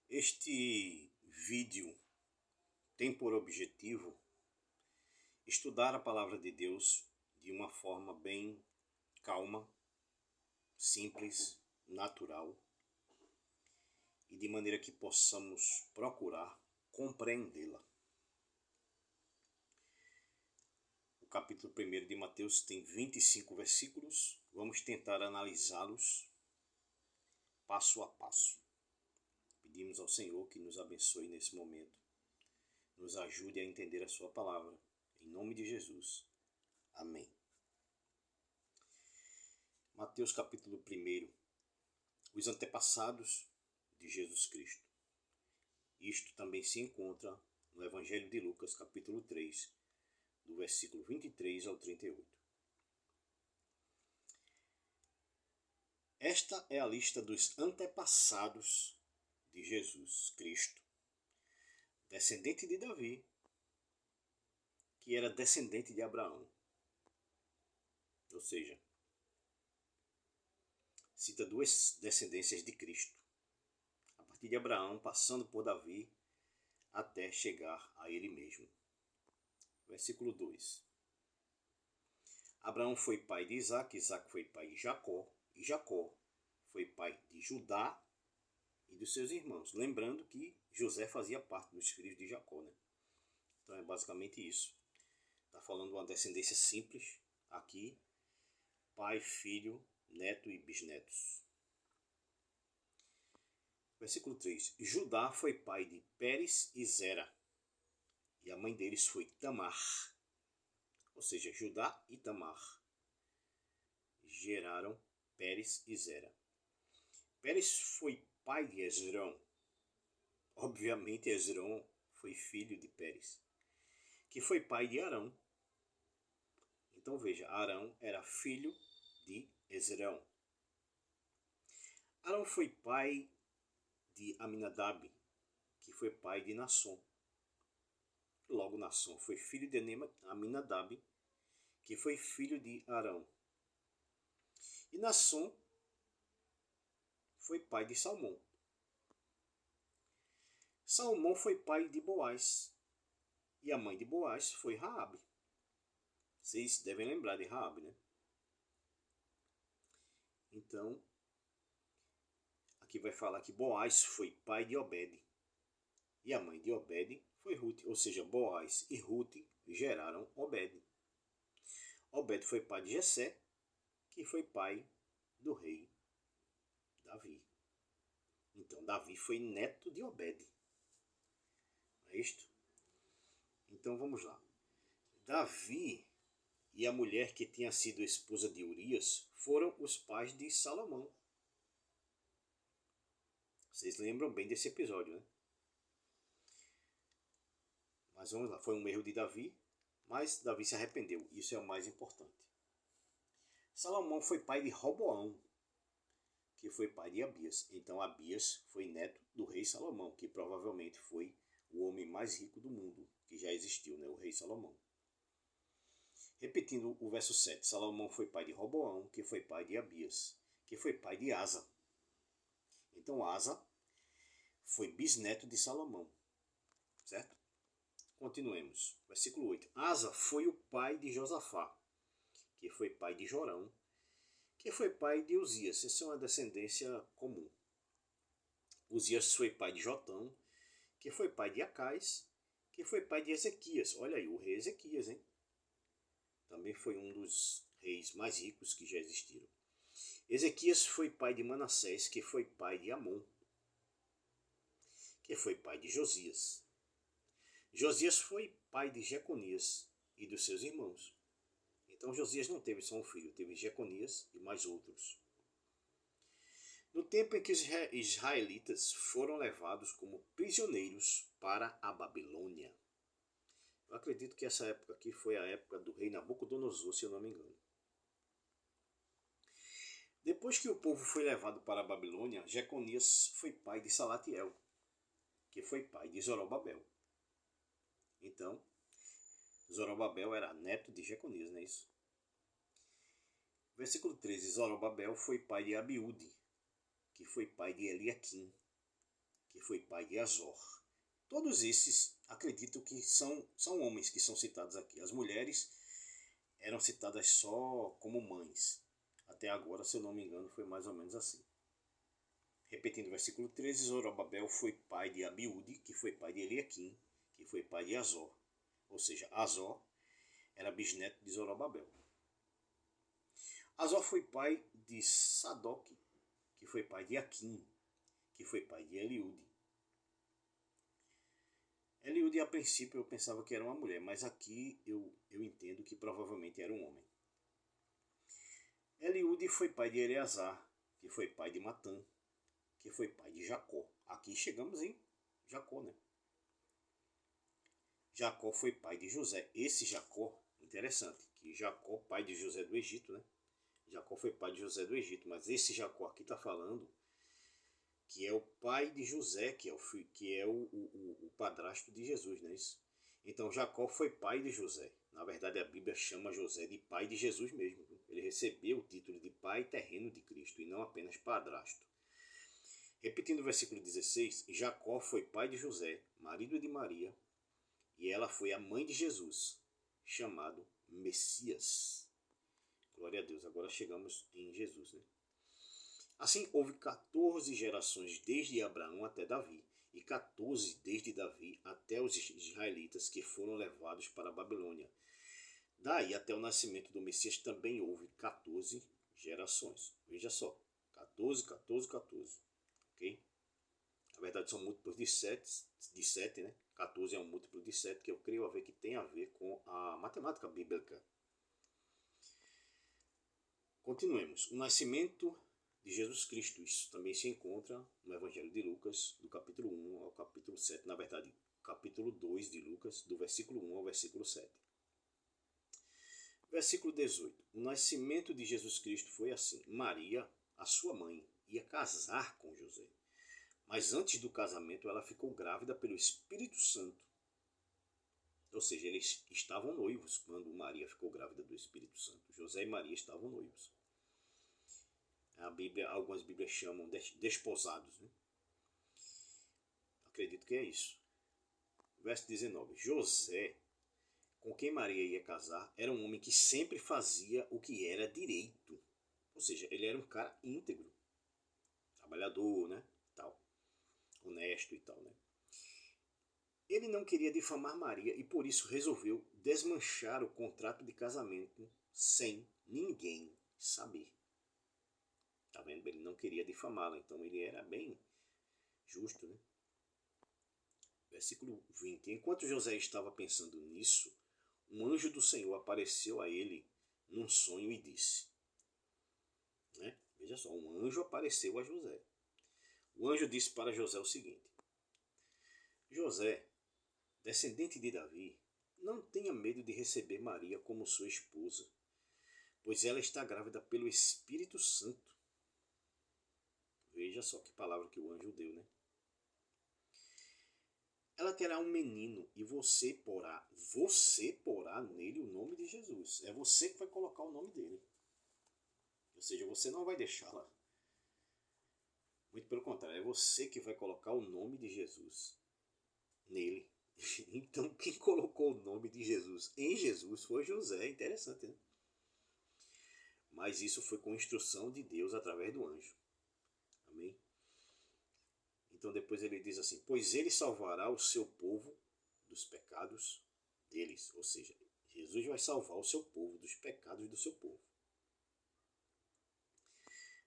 Este vídeo tem por objetivo estudar a palavra de Deus de uma forma bem calma, simples, natural e de maneira que possamos procurar compreendê-la. O capítulo 1 de Mateus tem 25 versículos. Vamos tentar analisá-los passo a passo. Pedimos ao Senhor que nos abençoe nesse momento, nos ajude a entender a sua palavra. Em nome de Jesus. Amém. Mateus capítulo 1. Os antepassados de Jesus Cristo. Isto também se encontra no Evangelho de Lucas capítulo 3, do versículo 23 ao 38. Esta é a lista dos antepassados de Jesus Cristo, descendente de Davi, que era descendente de Abraão. Ou seja, cita duas descendências de Cristo, a partir de Abraão, passando por Davi, até chegar a ele mesmo. Versículo 2. Abraão foi pai de Isaque, Isaque foi pai de Jacó, e Jacó foi pai de Judá e dos seus irmãos. Lembrando que José fazia parte dos filhos de Jacó, né? Então é basicamente isso. Está falando de uma descendência simples aqui, pai, filho, neto e bisnetos. Versículo 3. Judá foi pai de Pérez e Zera, e a mãe deles foi Tamar. Ou seja, Judá e Tamar geraram Pérez e Zera. Pérez foi pai de Hezrão. Obviamente Hezrão foi filho de Pérez, que foi pai de Arão. Então veja, Arão era filho de Hezrão. Arão foi pai de Aminadab, que foi pai de Nasson. Logo Nasson foi filho de Aminadab, que foi filho de Arão. E Nasson foi pai de Salmão. Salmão foi pai de Boaz, e a mãe de Boaz foi Raabe. Vocês devem lembrar de Raabe, né? Então, aqui vai falar que Boaz foi pai de Obed, e a mãe de Obed foi Ruth, ou seja, Boaz e Ruth geraram Obed. Obed foi pai de Jessé, que foi pai do rei Davi. Então, Davi foi neto de Obed. Não é isto? Então, vamos lá. Davi e a mulher que tinha sido esposa de Urias foram os pais de Salomão. Vocês lembram bem desse episódio, né? Mas vamos lá, foi um erro de Davi, mas Davi se arrependeu. Isso é o mais importante. Salomão foi pai de Roboão, que foi pai de Abias. Então Abias foi neto do rei Salomão, que provavelmente foi o homem mais rico do mundo, que já existiu, né? O rei Salomão. Repetindo o verso 7, Salomão foi pai de Roboão, que foi pai de Abias, que foi pai de Asa. Então Asa foi bisneto de Salomão, certo? Continuemos. Versículo 8. Asa foi o pai de Josafá, que foi pai de Jorão, que foi pai de Uzias. Essa é uma descendência comum. Uzias foi pai de Jotão, que foi pai de Acais, que foi pai de Ezequias. Olha aí, o rei Ezequias, hein? Também foi um dos reis mais ricos que já existiram. Ezequias foi pai de Manassés, que foi pai de Amon, que foi pai de Josias. Josias foi pai de Jeconias e dos seus irmãos. Então Josias não teve só um filho, teve Jeconias e mais outros. No tempo em que os israelitas foram levados como prisioneiros para a Babilônia. Eu acredito que essa época aqui foi a época do rei Nabucodonosor, se eu não me engano. Depois que o povo foi levado para a Babilônia, Jeconias foi pai de Salatiel, que foi pai de Zorobabel. Então, Zorobabel era neto de Jeconias, não é isso? Versículo 13. Zorobabel foi pai de Abiúde, que foi pai de Eliaquim, que foi pai de Azor. Todos esses acredito que são homens que são citados aqui. As mulheres eram citadas só como mães. Até agora, se eu não me engano, foi mais ou menos assim. Repetindo o versículo 13, Zorobabel foi pai de Abiúde, que foi pai de Eliaquim, que foi pai de Azor. Ou seja, Azor era bisneto de Zorobabel. Azor foi pai de Sadoc, que foi pai de Aquim, que foi pai de Eliúde. Eliúde, a princípio, eu pensava que era uma mulher, mas aqui eu entendo que provavelmente era um homem. Eliúde foi pai de Eleazar, que foi pai de Matã, que foi pai de Jacó. Aqui chegamos em Jacó, né? Jacó foi pai de José. Esse Jacó, interessante, que Jacó, pai de José do Egito, né? Jacó foi pai de José do Egito, mas esse Jacó aqui está falando que é o pai de José, que é o padrasto de Jesus, não é isso? Então Jacó foi pai de José. Na verdade, a Bíblia chama José de pai de Jesus mesmo. Ele recebeu o título de pai terreno de Cristo e não apenas padrasto. Repetindo o versículo 16, Jacó foi pai de José, marido de Maria, e ela foi a mãe de Jesus, chamado Messias. Glória a Deus, agora chegamos em Jesus, né? Assim, houve 14 gerações desde Abraão até Davi, e 14 desde Davi até os israelitas que foram levados para a Babilônia. Daí até o nascimento do Messias também houve 14 gerações. Veja só, 14, 14, 14. Ok? Na verdade são múltiplos de 7, né? 14 é um múltiplo de 7, que eu creio haver que tem a ver com a matemática bíblica. Continuemos. O nascimento de Jesus Cristo. Isso também se encontra no Evangelho de Lucas, do capítulo 1 ao capítulo 7. Na verdade, capítulo 2 de Lucas, do versículo 1 ao versículo 7. Versículo 18. O nascimento de Jesus Cristo foi assim. Maria, a sua mãe, ia casar com José. Mas antes do casamento, ela ficou grávida pelo Espírito Santo. Ou seja, eles estavam noivos quando Maria ficou grávida do Espírito Santo. José e Maria estavam noivos. Algumas Bíblias chamam desposados, né? Acredito que é isso. Verso 19. José, com quem Maria ia casar, era um homem que sempre fazia o que era direito. Ou seja, ele era um cara íntegro, trabalhador, né? Tal, honesto e tal, né? Ele não queria difamar Maria e por isso resolveu desmanchar o contrato de casamento sem ninguém saber. Tá vendo? Ele não queria difamá-la, então ele era bem justo, né? Versículo 20. Enquanto José estava pensando nisso, um anjo do Senhor apareceu a ele num sonho e disse, né? Veja só, um anjo apareceu a José. O anjo disse para José o seguinte: José, descendente de Davi, não tenha medo de receber Maria como sua esposa, pois ela está grávida pelo Espírito Santo. Veja só que palavra que o anjo deu, né? Ela terá um menino e você porá nele o nome de Jesus. É você que vai colocar o nome dele. Ou seja, você não vai deixá-la. Muito pelo contrário, é você que vai colocar o nome de Jesus nele. Então, quem colocou o nome de Jesus em Jesus foi José. Interessante, né? Mas isso foi com instrução de Deus através do anjo. Amém? Então depois ele diz assim, pois ele salvará o seu povo dos pecados deles. Ou seja, Jesus vai salvar o seu povo dos pecados do seu povo.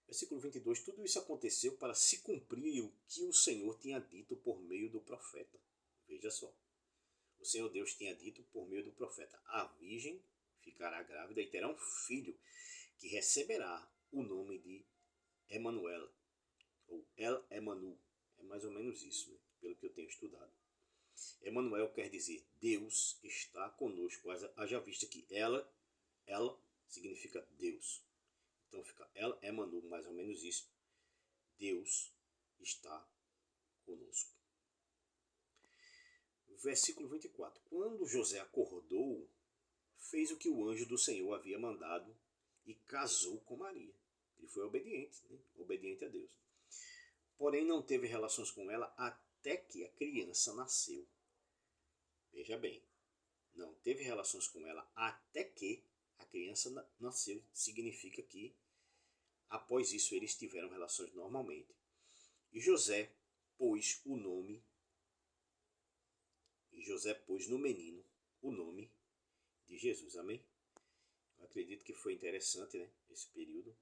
Versículo 22, tudo isso aconteceu para se cumprir o que o Senhor tinha dito por meio do profeta. Veja só, o Senhor Deus tinha dito por meio do profeta, a virgem ficará grávida e terá um filho que receberá o nome de Emanuel, ou El Emanu. É mais ou menos isso, né? Pelo que eu tenho estudado. Emanuel quer dizer Deus está conosco. Haja vista que ela significa Deus. Então fica El Emanu, mais ou menos isso. Deus está conosco. Versículo 24. Quando José acordou, fez o que o anjo do Senhor havia mandado e casou com Maria. Ele foi obediente, né? Obediente a Deus. porém não teve relações com ela até que a criança nasceu. Veja bem, não teve relações com ela até que a criança nasceu, significa que após isso eles tiveram relações normalmente. E José pôs no menino o nome de Jesus, amém? Eu acredito que foi interessante, né, esse período.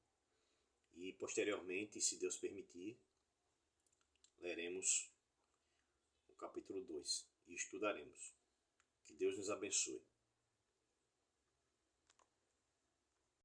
E posteriormente, se Deus permitir, leremos o capítulo 2 e estudaremos. Que Deus nos abençoe.